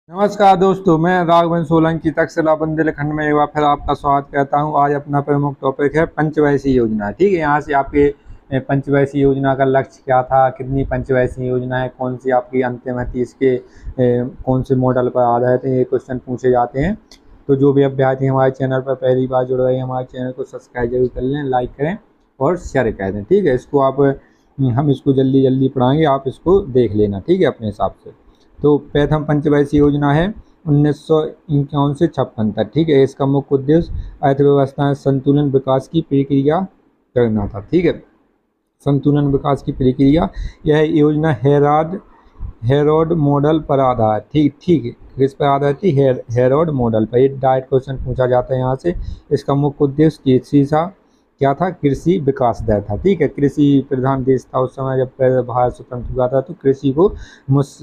नमस्कार दोस्तों, मैं राघवन सोलंकी तक्षशिला बुंदेलखंड में एक बार फिर आपका स्वागत करता हूं। आज अपना प्रमुख टॉपिक है पंचवैसी योजना। ठीक है, यहाँ से आपके पंचवैसी योजना का लक्ष्य क्या था, कितनी पंचवैसी योजना है, कौन सी आपकी अंतिम है, इसके कौन से मॉडल पर आधारित है, ये क्वेश्चन पूछे जाते हैं। तो जो भी अभ्यर्थी हमारे चैनल पर पहली बार जुड़ रहे हैं, हमारे चैनल को सब्सक्राइब जरूर कर लें, लाइक करें और शेयर कर दें। ठीक है, इसको आप हम इसको जल्दी जल्दी पढ़ाएंगे, आप इसको देख लेना। ठीक है, अपने हिसाब से। तो प्रथम पंचवैसी योजना है 1951 से 56 तक। ठीक है, इसका मुख्य उद्देश्य अर्थव्यवस्था में संतुलन विकास की प्रक्रिया करना था। ठीक है, संतुलन विकास की प्रक्रिया, यह योजना हेरोड मॉडल पर आधारित थी। ठीक है, किस पर आधारित थी? हेरोड मॉडल पर। ये डायरेक्ट क्वेश्चन पूछा जाता है यहाँ से। इसका मुख्य उद्देश्य क्या था? कृषि विकास दर था। ठीक है, कृषि प्रधान देश था उस समय जब भारत स्वतंत्र हुआ था, तो कृषि को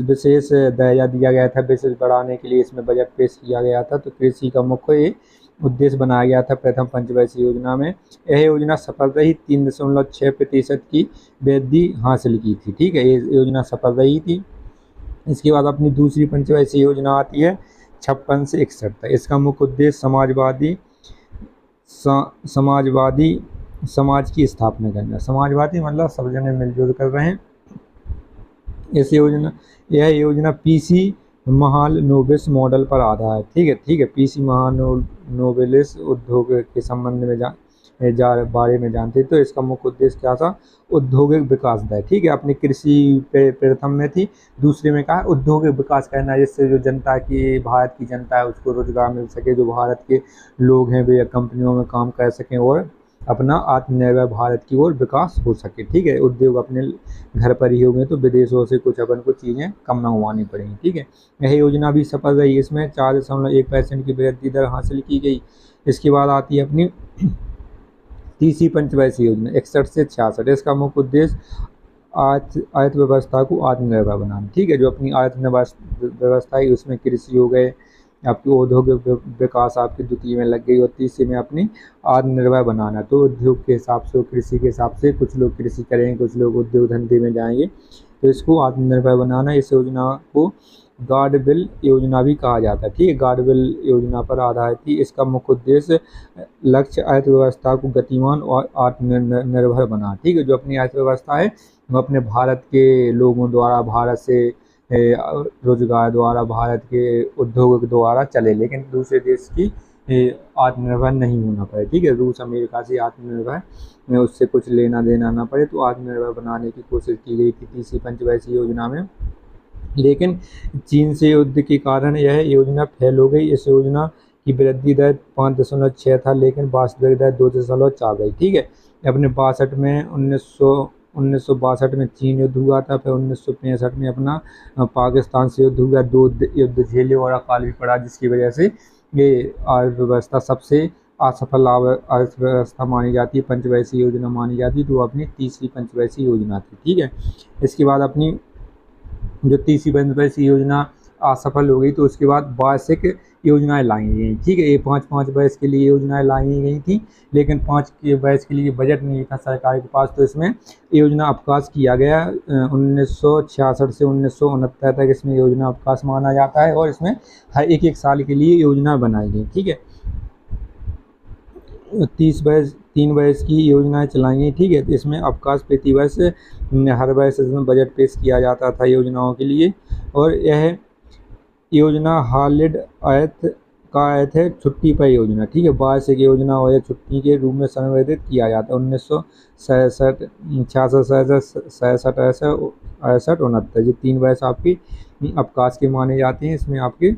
विशेष दर्जा दिया गया था। विशेष बढ़ाने के लिए इसमें बजट पेश किया गया था। तो कृषि का मुख्य उद्देश्य बनाया गया था प्रथम पंचवैसी योजना में। यह योजना सफल रही, 3.6% की वृद्धि हासिल की थी। ठीक है, ये योजना सफल रही थी। इसके बाद अपनी दूसरी पंचवैसी योजना आती है 56 से 61 तक। इसका मुख्य उद्देश्य समाजवादी समाज की स्थापना करना। समाजवादी मतलब सब जने मिलजुल कर रहे हैं। यह योजना पीसी महालनोबिस मॉडल पर आधारित है। ठीक है, पीसी महालनोबिस उद्योग के संबंध में बारे में जानते। तो इसका मुख्य उद्देश्य क्या था? औद्योगिक विकास दर। ठीक है, अपनी कृषि प्रथम में थी, दूसरे में कहा औद्योगिक विकास करना, जिससे जो जनता की, भारत की जनता है, उसको रोजगार मिल सके। जो भारत के लोग हैं वे कंपनियों में काम कर सकें और अपना आत्मनिर्भर भारत की ओर विकास हो सके। ठीक है, उद्योग अपने घर पर ही होंगे तो विदेशों से कुछ अपन को चीज़ें कम मंगवानी पड़ेंगी। ठीक है, यह योजना भी सफल रही। इसमें 4.1% की वृद्धि दर हासिल की गई। इसके बाद आती है अपनी तीसरी पंचवैसी योजना 61 से 66। इसका मुख्य उद्देश्य अर्थव्यवस्था को आत्मनिर्भर बनाना। ठीक है, जो अपनी अर्थव्यवस्था है उसमें कृषि हो गए, आपकी औद्योगिक विकास आपकी द्वितीय में लग गई, और तीसरे में अपनी आत्मनिर्भर बनाना। तो उद्योग के हिसाब से, कृषि के हिसाब से कुछ लोग कृषि करेंगे, कुछ लोग उद्योग धंधे में जाएंगे। तो इसको आत्मनिर्भर बनाना। इस योजना को गार्डविल योजना भी कहा जाता है। ठीक है, गार्डविल योजना पर आधारित थी। इसका मुख्य उद्देश्य लक्ष्य अर्थव्यवस्था को गतिमान और आत्मनिर्भर बना। ठीक है, जो अपनी अर्थव्यवस्था है वो अपने भारत के लोगों द्वारा, भारत से रोजगार द्वारा, भारत के उद्योग द्वारा चले, लेकिन दूसरे देश की आत्मनिर्भर नहीं होना पड़े। ठीक है, रूस अमेरिका से आत्मनिर्भर में उससे कुछ लेना देना ना पड़े, तो आत्मनिर्भर बनाने की कोशिश की गई थी तीसरी पंचवैसी योजना में। लेकिन चीन से युद्ध के कारण यह योजना फेल हो गई। इस योजना की वृद्धि दर 5.6 था, लेकिन वास्तविक दर 2.4 गई। ठीक है, अपने 62 में 1962 में चीन युद्ध हुआ था, फिर 1965 में अपना पाकिस्तान से युद्ध हुआ। 2 युद्ध झेले और अकाल भी पड़ा, जिसकी वजह से ये अर्थव्यवस्था सबसे असफल अर्थव्यवस्था मानी जाती है, पंचवैसी योजना मानी जाती है। तो अपनी तीसरी पंचवैसी योजना थी। ठीक है, इसके बाद अपनी जो तीसरी पंचवैसी योजना असफल हो गई, तो उसके बाद वार्षिक योजनाएं लाई गई। ठीक है, ये 5-5 वर्ष के लिए योजनाएं लाई गई थी, लेकिन 5 वर्ष के लिए बजट नहीं था सरकार के पास, तो इसमें योजना अवकाश किया गया। 1966 से 1969 तक इसमें योजना अवकाश माना जाता है, और इसमें हर एक साल के लिए योजना बनाई गई। ठीक है, 3 वर्ष की योजनाएं चलाई गई। ठीक है, इसमें अवकाश प्रति वर्ष, हर वर्ष इसमें बजट पेश किया जाता था योजनाओं के लिए। और यह योजना हॉलिडे अर्थ का अर्थ है छुट्टी पर योजना। ठीक है, वार्षिक योजना और छुट्टी के रूप में संवर्धित किया जाता है। 1967, 66, 68, 69, ये 3 वर्ष आपकी अवकाश के माने जाते हैं इसमें आपके।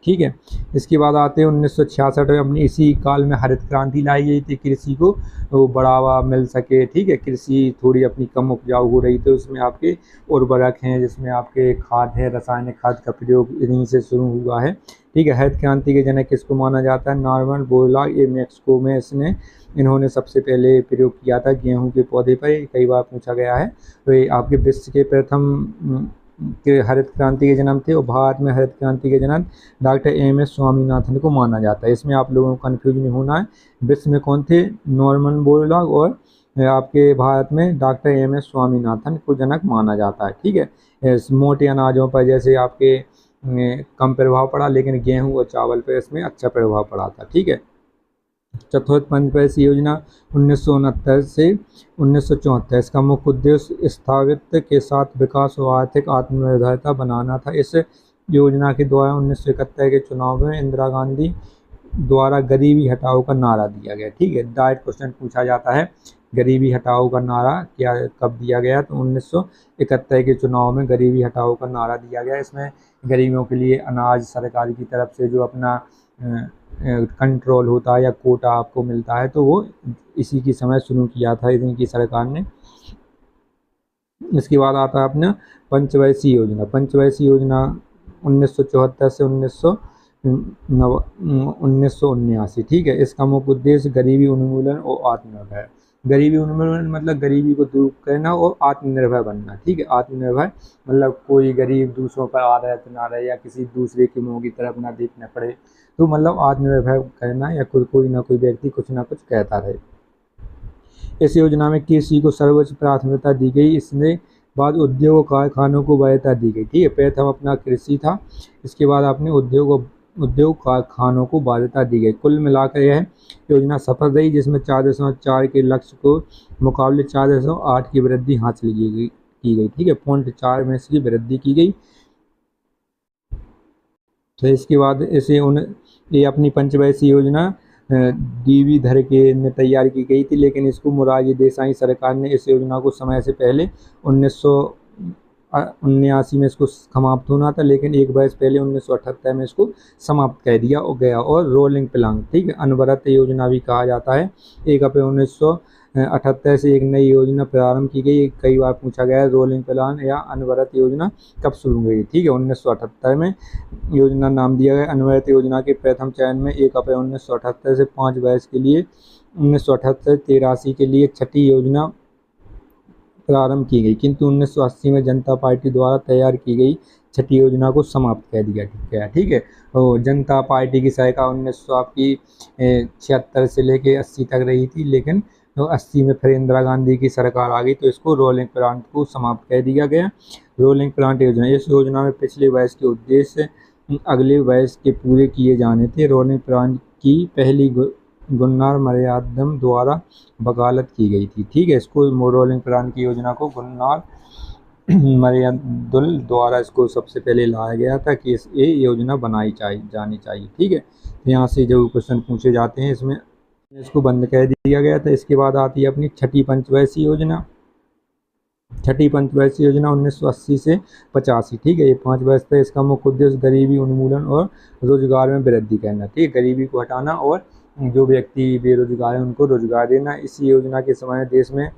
ठीक है, इसके बाद आते हैं 1966 में। अपनी इसी काल में हरित क्रांति लाई गई थी, कृषि को वो बढ़ावा मिल सके। ठीक है, कृषि थोड़ी अपनी कम उपजाऊ हो रही, तो इसमें आपके उर्वरक हैं, जिसमें आपके खाद है, रासायनिक खाद का प्रयोग इन्हीं से शुरू हुआ है। ठीक है, हरित क्रांति के जनक किसको माना जाता है? Norman Borlaug. ये मैक्सिको में इन्होंने सबसे पहले प्रयोग किया था गेहूं के पौधे पर। कई बार पूछा गया है। तो ये आपके विश्व के प्रथम के हरित क्रांति के जन्म थे, और भारत में हरित क्रांति के जनक डॉक्टर एम.एस. स्वामीनाथन को माना जाता है। इसमें आप लोगों को कन्फ्यूज नहीं होना है। विश्व में कौन थे? नॉर्मन बोरलॉग, और आपके भारत में डॉक्टर एम.एस. स्वामीनाथन को जनक माना जाता है। ठीक है, मोटे अनाजों पर, जैसे आपके कम प्रभाव पड़ा, लेकिन गेहूं और चावल पे इसमें अच्छा प्रभाव पड़ा था। ठीक है। चतुर्थ पंचवर्षीय योजना 1969 से 1974, इसका मुख्य उद्देश्य स्थायित्व के साथ विकास और आर्थिक आत्मनिर्भरता बनाना था। इस योजना के द्वारा 1971 के चुनाव में इंदिरा गांधी द्वारा गरीबी हटाओ का नारा दिया गया। ठीक है। डायरेक्ट क्वेश्चन पूछा जाता है, गरीबी हटाओ का नारा क्या कब दिया गया? तो 1971 के चुनाव में गरीबी हटाओ का नारा दिया गया। इसमें गरीबों के लिए अनाज सरकार की तरफ से जो अपना कंट्रोल होता है या कोटा आपको मिलता है, तो वो इसी की समय शुरू किया था इन्हीं की सरकार ने। इसके बाद आता है अपना पंचवर्षीय योजना। पंचवर्षीय योजना 1974 से 1979। ठीक है। इसका मुख्य उद्देश्य गरीबी उन्मूलन और आत्मनिर्भर। गरीबी उन्मूलन मतलब गरीबी को दूर करना और आत्मनिर्भर बनना। ठीक है। आत्मनिर्भर मतलब कोई गरीब दूसरों पर आधारित ना रहे या किसी दूसरे के मुंह की तरफ ना देखना पड़े, तो मतलब आत्मनिर्भर करना, या कोई ना कोई व्यक्ति कुछ ना कुछ कहता रहे। इस योजना में कृषि को सर्वोच्च प्राथमिकता दी गई। इसने बाद उद्योग और कारखानों को वरीयता दी गई। ठीक है। प्रथम अपना कृषि था, इसके बाद अपने उद्योग कारखानों को वरीयता दी गई। कुल मिलाकर यह योजना सफल रही, जिसमें 4.4 के लक्ष्य को मुकाबले 4.8 की वृद्धि हासिल की गई। ठीक है। 0.4 में इसकी वृद्धि की गई। तो इसके बाद ये अपनी पंचवर्षीय योजना डीवी धर के ने तैयार की गई थी, लेकिन इसको मोरारजी देसाई सरकार ने इस योजना को समय से पहले 1979 में इसको समाप्त होना था, लेकिन एक वर्ष पहले 1978 में इसको समाप्त कर दिया गया। और रोलिंग प्लान, ठीक है, अनवरत योजना भी कहा जाता है। 1 अप्रैल 1978 से एक नई योजना प्रारंभ की गई। कई बार पूछा गया है रोलिंग प्लान या अनवरत योजना कब शुरू हुई? ठीक है, 1978 में योजना नाम दिया गया। अनवरत योजना के प्रथम चरण में 1 अप्रैल 1978 से 5 वर्ष के लिए 1978-83 के लिए छठी योजना प्रारंभ की गई, किंतु 1980 में जनता पार्टी द्वारा तैयार की गई छठी योजना को समाप्त कर दिया गया। ठीक है। और जनता पार्टी की सरकार 1976 से लेके 80 तक रही थी, लेकिन तो 80 में फिर इंदिरा गांधी की सरकार आ गई, तो इसको रोलिंग प्लांट को समाप्त कर दिया गया। रोलिंग प्लांट योजना, इस योजना में पिछले वर्ष के उद्देश्य अगले वर्ष के पूरे किए जाने थे। रोलिंग प्लांट की पहली गुन्नार मरियादम द्वारा वकालत की गई थी। ठीक है। इसको रोलिंग प्लांट की योजना को गुन्नार मरियादुल द्वारा इसको सबसे पहले लाया गया था कि ये योजना बनाई जानी चाहिए। ठीक है। तो यहाँ से जो क्वेश्चन पूछे जाते हैं इसमें इसको बंद कर दिया गया था। इसके बाद आती है अपनी छठी पंचवर्षीय योजना। छठी पंचवर्षीय योजना 1980 से 85। ठीक है। ये 5 वर्ष था। इसका मुख्य उद्देश्य गरीबी उन्मूलन और रोजगार में वृद्धि करना। ठीक है। गरीबी को हटाना और जो व्यक्ति बेरोजगार है उनको रोजगार देना। इस योजना के समय देश में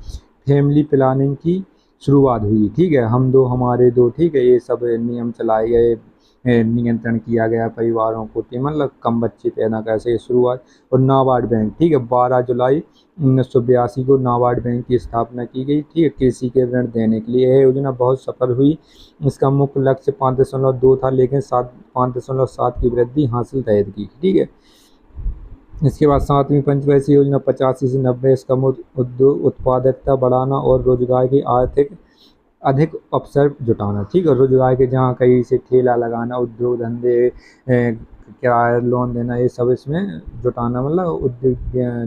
फैमिली प्लानिंग की शुरुआत हुई। ठीक है। हम दो हमारे दो, ठीक है, ये सब नियम चलाए गए, नियंत्रण किया गया परिवारों को, मतलब कम बच्चे पैदा कैसे शुरुआत। और नाबार्ड बैंक, ठीक है, 12 जुलाई 1982 को नाबार्ड बैंक की स्थापना की गई। ठीक है। कृषि के ऋण देने के लिए यह योजना बहुत सफल हुई। इसका मुख्य लक्ष्य 5.2 था, लेकिन 5.7 की वृद्धि हासिल कर की। ठीक है। इसके बाद 7वीं पंचवर्षीय योजना 85 से 90। इसका उद्योग उत्पादकता बढ़ाना और रोजगार की आर्थिक अधिक अवसर जुटाना। ठीक है। रोजगार के जहाँ कहीं से ठेला लगाना, उद्योग धंधे, किराया लोन देना, ये सब इसमें जुटाना, मतलब उद्योग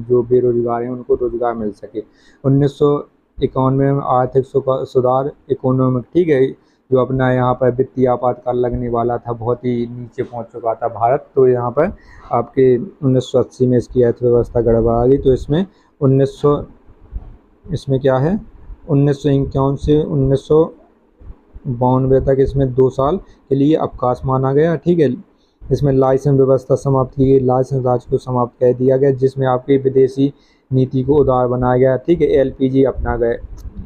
जो बेरोजगार हैं उनको रोजगार मिल सके। 1991 में आर्थिक सुधार इकोनॉमिक, ठीक है, जो अपना यहाँ पर वित्तीय आपातकाल लगने वाला था, बहुत ही नीचे पहुँच चुका था भारत, तो यहाँ पर आपके 1980 में इसकी अर्थव्यवस्था गड़बड़ा गई। तो इसमें 1951 से 1992 तक इसमें 2 साल के लिए अवकाश माना गया। ठीक है। इसमें लाइसेंस व्यवस्था समाप्त की गई। लाइसेंस राज को समाप्त कर दिया गया, जिसमें आपकी विदेशी नीति को उदार बनाया गया। ठीक है।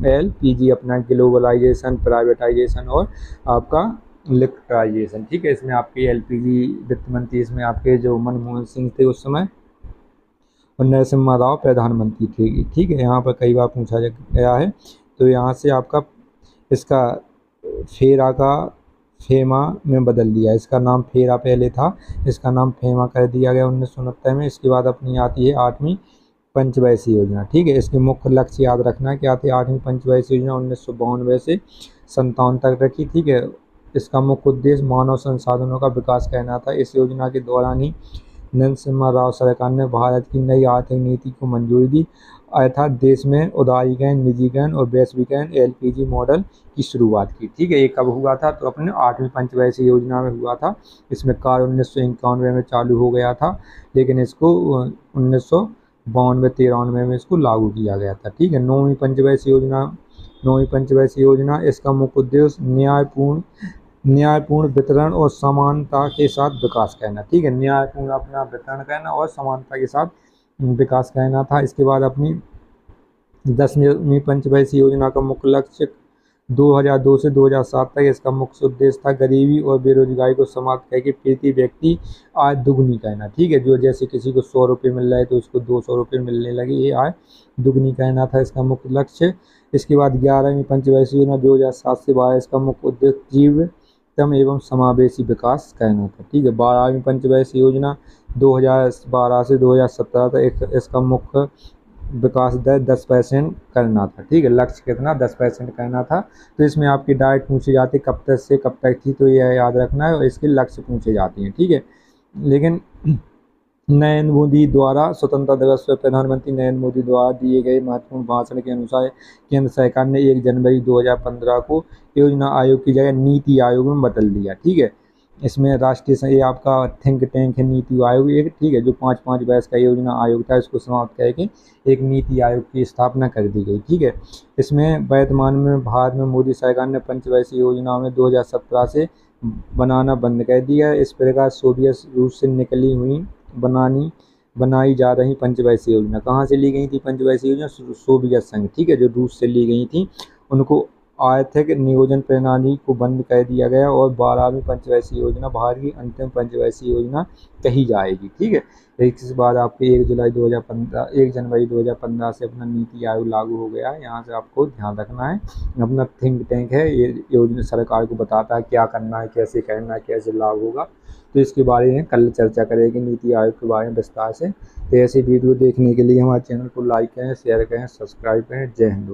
एलपीजी अपना ग्लोबलाइजेशन, प्राइवेटाइजेशन और आपका लिबरलाइजेशन। ठीक है। इसमें आपके एलपीजी वित्त मंत्री, इसमें आपके जो मनमोहन सिंह थे उस समय, और नरसिम्हा राव प्रधानमंत्री थे। ठीक है। यहाँ पर कई बार पूछा गया है। तो यहाँ से आपका इसका फेरा का फेमा में बदल दिया। इसका नाम फेरा पहले था, इसका नाम फेमा कर दिया गया 1969 में। इसके बाद अपनी आती है 8वीं पंचवर्षीय योजना। ठीक है। इसके मुख्य लक्ष्य याद रखना क्या थे। 8वीं पंचवर्षीय योजना 1992 से 57 तक रखी। ठीक है। इसका मुख्य उद्देश्य मानव संसाधनों का विकास करना था। इस योजना के दौरान ही नरसिम्हा राव सरकार ने भारत की नई आर्थिक नीति को मंजूरी दी, अर्थात देश में उदारीकरण, निजीकरण और वैश्वीकरण एलपीजी मॉडल की शुरुआत की। ठीक है, ये कब हुआ था? तो अपने 8वीं पंचवर्षीय योजना में हुआ था। इसमें कार्य 1991 में चालू हो गया था, लेकिन इसको 1992-93 में इसको लागू किया गया था। ठीक है, 9वीं पंचवर्षीय योजना इसका मुख्य उद्देश्य न्यायपूर्ण वितरण और समानता के साथ विकास करना। ठीक है, न्यायपूर्ण अपना वितरण करना और समानता के साथ विकास करना था। इसके बाद अपनी 10वीं पंचवर्षीय योजना का मुख्य लक्ष्य 2002 से 2007 तक इसका मुख्य उद्देश्य था गरीबी और बेरोजगारी को समाप्त करके प्रति व्यक्ति आय दुगनी करना। ठीक है, जो जैसे किसी को 100 रुपये मिल रहे तो उसको 200 रुपये मिलने लगे, ये आय दुगनी करना था इसका मुख्य लक्ष्य। इसके बाद 11वीं पंचवर्षीय योजना 2007 से 12 इसका मुख्य उद्देश्य तीव्रतम एवं समावेशी विकास करना था। ठीक है, 12वीं पंचवर्षीय योजना 2012 से 2017 तक इसका मुख्य विकास दर 10% करना था। ठीक है, लक्ष्य कितना? 10% करना था। तो इसमें आपकी डाइट पूछी जाती कब तक से कब तक थी, तो यह याद रखना है, और इसके लक्ष्य पूछे जाते हैं। ठीक है, लेकिन नरेंद्र मोदी द्वारा स्वतंत्रता दिवस पर प्रधानमंत्री नरेंद्र मोदी द्वारा दिए गए महत्वपूर्ण भाषण के अनुसार केंद्र सरकार ने 1 जनवरी 2015 को योजना आयोग की जगह नीति आयोग में बदल दिया। ठीक है, इसमें राष्ट्रीय ये आपका थिंक टैंक है नीति आयोग एक। ठीक है, जो 5 वर्ष का योजना आयोग था इसको समाप्त करके एक नीति आयोग की स्थापना कर दी गई। ठीक है, इसमें वर्तमान में भारत में मोदी सरकार ने पंचवर्षीय योजना में 2017 से बनाना बंद कर दिया। इस प्रकार सोवियत रूस से निकली हुई बनाई जा रही पंचवर्षीय योजना कहाँ से ली गई थी? पंचवर्षीय योजना सोवियत संघ, ठीक है, जो रूस से ली गई थी, उनको आर्थिक नियोजन प्रणाली को बंद कर दिया गया और 12वीं पंचवर्षीय योजना भारत की अंतिम पंचवर्षीय योजना कही जाएगी। ठीक है, इसके बाद आपके 1 जनवरी 2015 से अपना नीति आयोग लागू हो गया है। यहाँ से आपको ध्यान रखना है, अपना थिंक टैंक है, ये योजना सरकार को बताता है क्या करना है, कैसे करना है, कैसे लागू होगा। तो इसके बारे में कल चर्चा करेंगे, नीति आयोग के बारे में विस्तार से। तो ऐसे वीडियो देखने के लिए हमारे चैनल को लाइक करें, शेयर करें, सब्सक्राइब करें। जय हिंद।